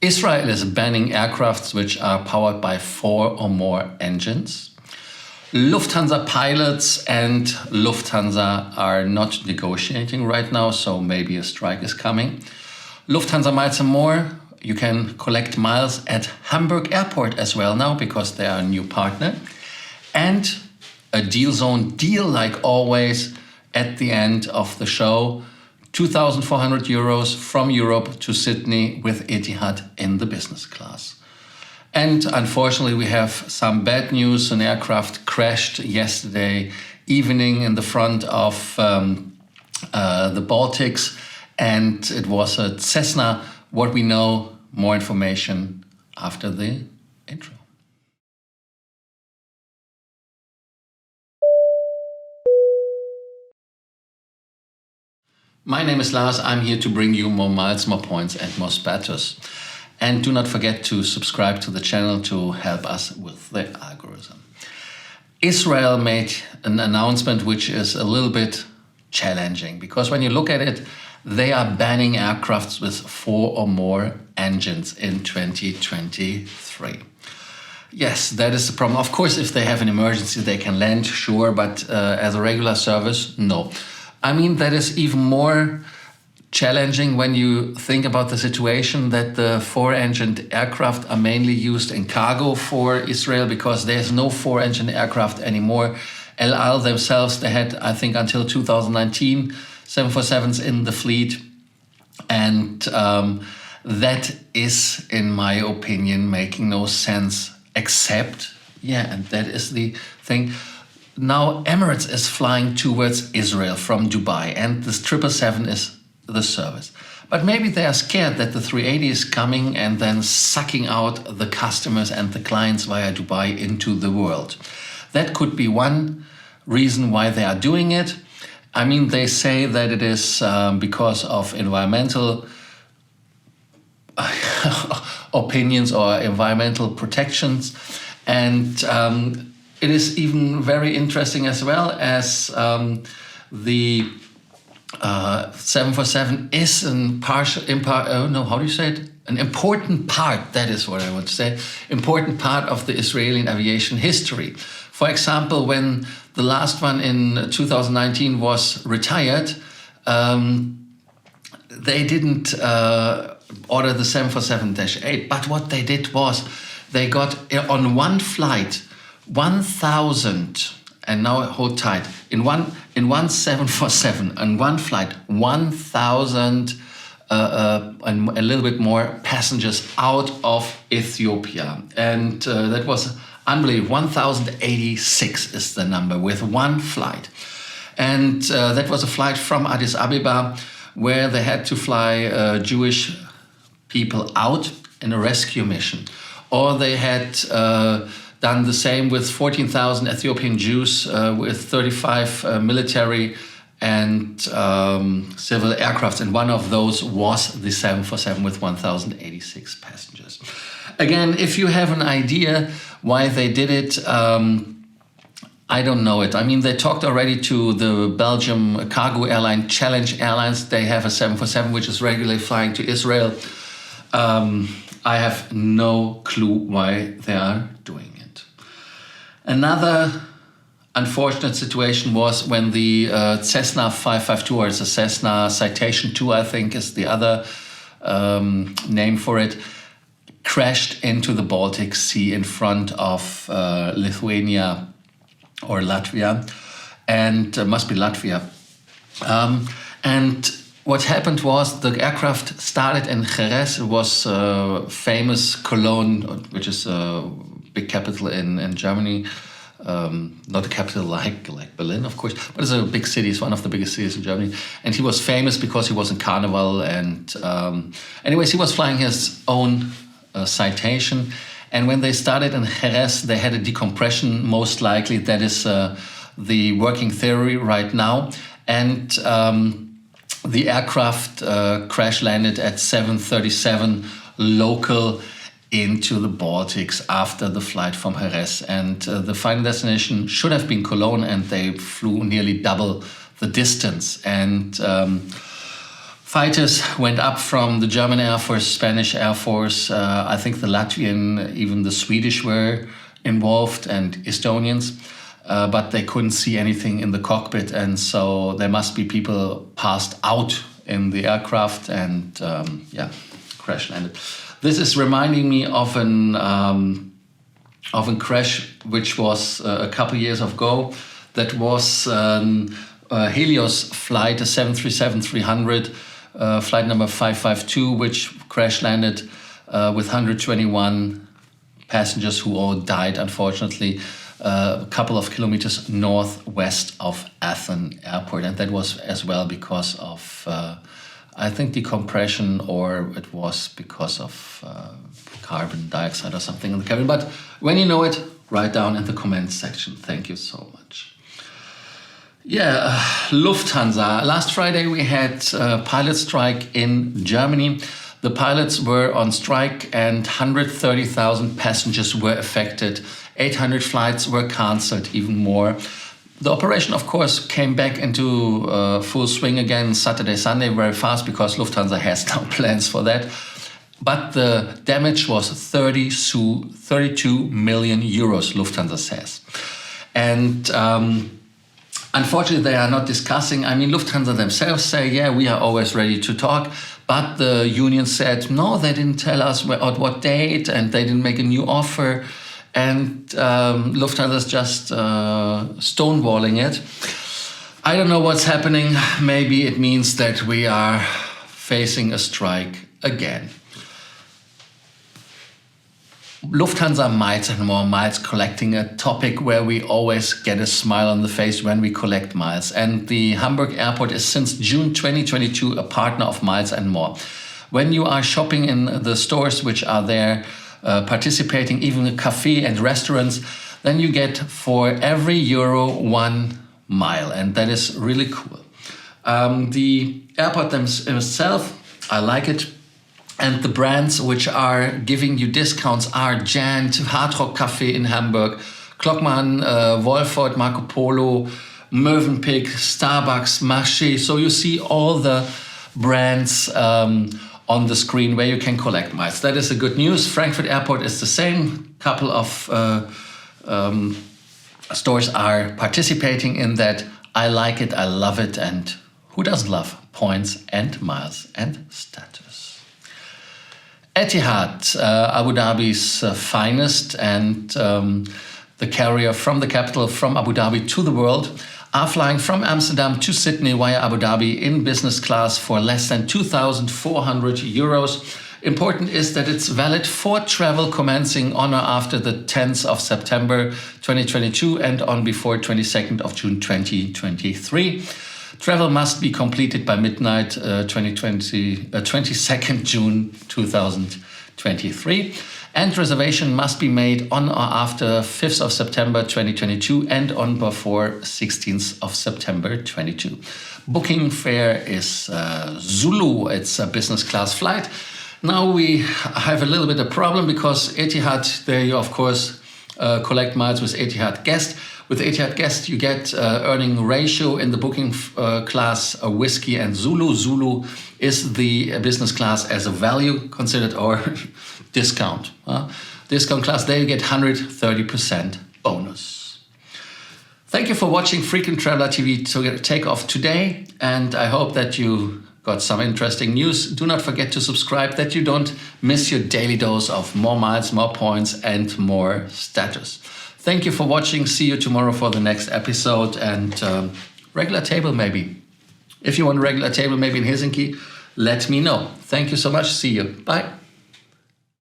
Israel is banning aircrafts which are powered by 4 or more engines. Lufthansa pilots and Lufthansa are not negotiating right now, so maybe a strike is coming. Lufthansa Miles More, you can collect miles at Hamburg Airport as well now because they are a new partner. And a deal zone deal like always at the end of the show, 2,400 euros from Europe to Sydney with Etihad in the business class. And unfortunately, we have some bad news. An aircraft crashed yesterday evening in the front of the Baltics, and it was a Cessna. What we know, more information after the intro. My name is Lars. I'm here to bring you more miles, more points, and more status. And do not forget to subscribe to the channel to help us with the algorithm. Israel made an announcement which is a little bit challenging because when you look at it, they are banning aircrafts with 4 or more engines in 2023. Yes, that is the problem. Of course, if they have an emergency, they can land, sure, but as a regular service, no. I mean, that is even more challenging when you think about the situation that the 4-engined aircraft are mainly used in cargo for Israel because there's no 4-engine aircraft anymore. El Al themselves, they had, I think, until 2019, 747s in the fleet. And that is, in my opinion, making no sense, except, and that is the thing. Now Emirates is flying towards Israel from Dubai, and this 777 is the service. But maybe they are scared that the 380 is coming and then sucking out the customers and the clients via Dubai into the world. That could be one reason why they are doing it. I mean, they say that it is because of environmental opinions or environmental protections. And it is even very interesting as well as the 747 is an important part, that is what I want to say, important part of the Israeli aviation history. For example, when the last one in 2019 was retired, they didn't order the 747-8, but what they did was they got on one flight 1,000, and now hold tight, in one 747, on one flight, 1,000 and a little bit more passengers out of Ethiopia. And that was unbelievable. 1,086 is the number with one flight. And that was a flight from Addis Ababa where they had to fly Jewish people out in a rescue mission. Or they had done the same with 14,000 Ethiopian Jews with 35 military and civil aircrafts. And one of those was the 747 with 1,086 passengers. Again, if you have an idea why they did it, I don't know it. I mean, they talked already to the Belgium cargo airline Challenge Airlines. They have a 747 which is regularly flying to Israel. I have no clue why they are doing it. Another unfortunate situation was when the Cessna 552, or it's a Cessna Citation 2, I think is the other name for it, crashed into the Baltic Sea in front of Lithuania or Latvia, and must be Latvia. And what happened was the aircraft started in Jerez. It was famous Cologne, which is a big capital in Germany. Not a capital like Berlin, of course, but it's a big city. It's one of the biggest cities in Germany. And he was famous because he was in Carnival. And anyways, he was flying his own Citation. And when they started in Jerez, they had a decompression, most likely. That is the working theory right now. And the aircraft crash landed at 7:37 local into the Baltics after the flight from Jerez. And the final destination should have been Cologne, and they flew nearly double the distance. And Fighters went up from the German Air Force, Spanish Air Force, I think the Latvian, even the Swedish were involved, and Estonians, but they couldn't see anything in the cockpit, and so there must be people passed out in the aircraft and crash landed. This is reminding me of a crash which was a couple years ago. That was a Helios flight, a 737-300, flight number 552, which crash landed with 121 passengers who all died, unfortunately, a couple of kilometers northwest of Athens airport. And that was as well because of, I think, decompression, or it was because of carbon dioxide or something in the cabin. But when you know it, write down in the comments section. Thank you so much. Yeah, Lufthansa. Last Friday we had a pilot strike in Germany. The pilots were on strike and 130,000 passengers were affected. 800 flights were cancelled, even more. The operation, of course, came back into full swing again Saturday, Sunday very fast, because Lufthansa has no plans for that. But the damage was 32 million euros, Lufthansa says. And unfortunately, they are not discussing. I mean, Lufthansa themselves say, yeah, we are always ready to talk. But the union said, no, they didn't tell us at what date, and they didn't make a new offer. And Lufthansa is just stonewalling it. I don't know what's happening. Maybe it means that we are facing a strike again. Lufthansa Miles More Miles, collecting, a topic where we always get a smile on the face when we collect miles. And the Hamburg airport is since June 2022 a partner of Miles More. When you are shopping in the stores which are there, participating, even a cafe and restaurants, then you get for every euro 1 mile. And that is really cool. The airport themselves, I like it. And the brands which are giving you discounts are Jant, Hard Rock Cafe in Hamburg, Klockmann, Wolford, Marco Polo, Mövenpick, Starbucks, Marché. So you see all the brands on the screen where you can collect miles. That is a good news. Frankfurt Airport is the same. Couple of stores are participating in that. I like it, I love it, and who doesn't love points and miles and status? Etihad, Abu Dhabi's finest and the carrier from the capital, from Abu Dhabi to the world, are flying from Amsterdam to Sydney via Abu Dhabi in business class for less than 2,400 euros. Important is that it's valid for travel commencing on or after the 10th of September 2022 and on before 22nd of June 2023. Travel must be completed by midnight 22nd June 2023. And reservation must be made on or after 5th of September 2022 and on before 16th of September 22. Booking fare is Zulu. It's a business class flight. Now we have a little bit of problem because Etihad, there you of course collect miles with Etihad Guest. With Etihad Guest, you get earning ratio in the booking class whiskey and Zulu. Zulu is the business class as a value considered, or discount. Discount class, there you get 130% bonus. Thank you for watching Frequent Traveler TV to take off today, and I hope that you got some interesting news. Do not forget to subscribe that you don't miss your daily dose of more miles, more points, and more status. Thank you for watching. See you tomorrow for the next episode, and regular table maybe. If you want a regular table maybe in Helsinki, let me know. Thank you so much. See you. Bye.